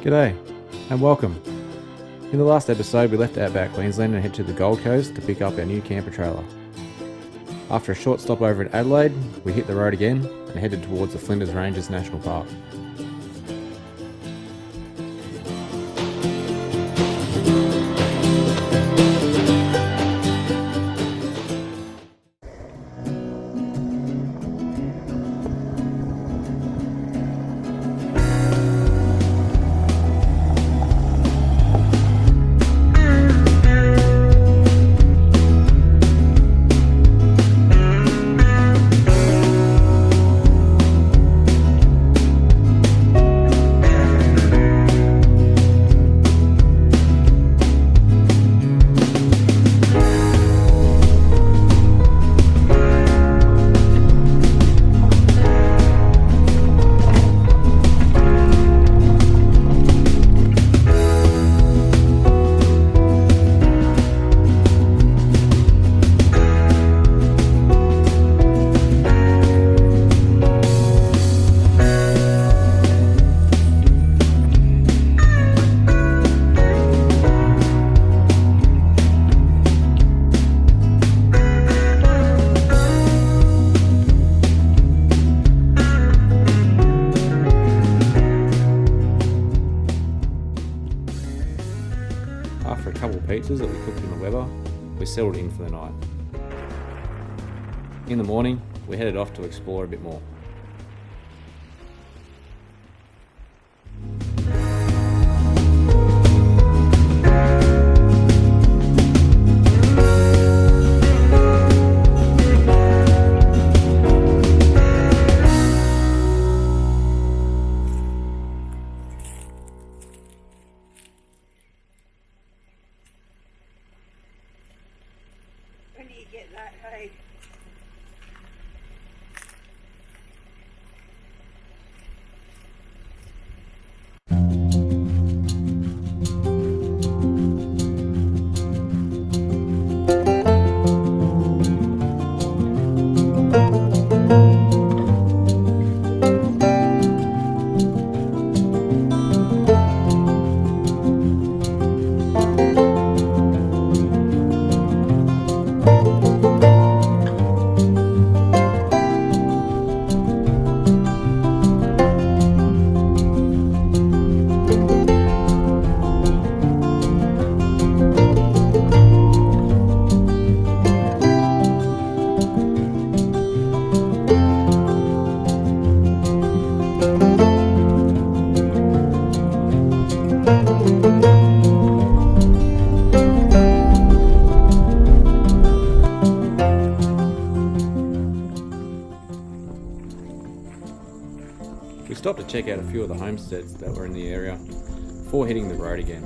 G'day and welcome. In the last episode we left Outback Queensland and head to the Gold Coast to pick up our new camper trailer. After a short stop over at Adelaide, we hit the road again and headed towards the Flinders Ranges National Park. After a couple of pizzas that we cooked in the Weber, we settled in for the night. In the morning, we headed off to explore a bit more. When do you get that, hey? We stopped to check out a few of the homesteads that were in the area before hitting the road again.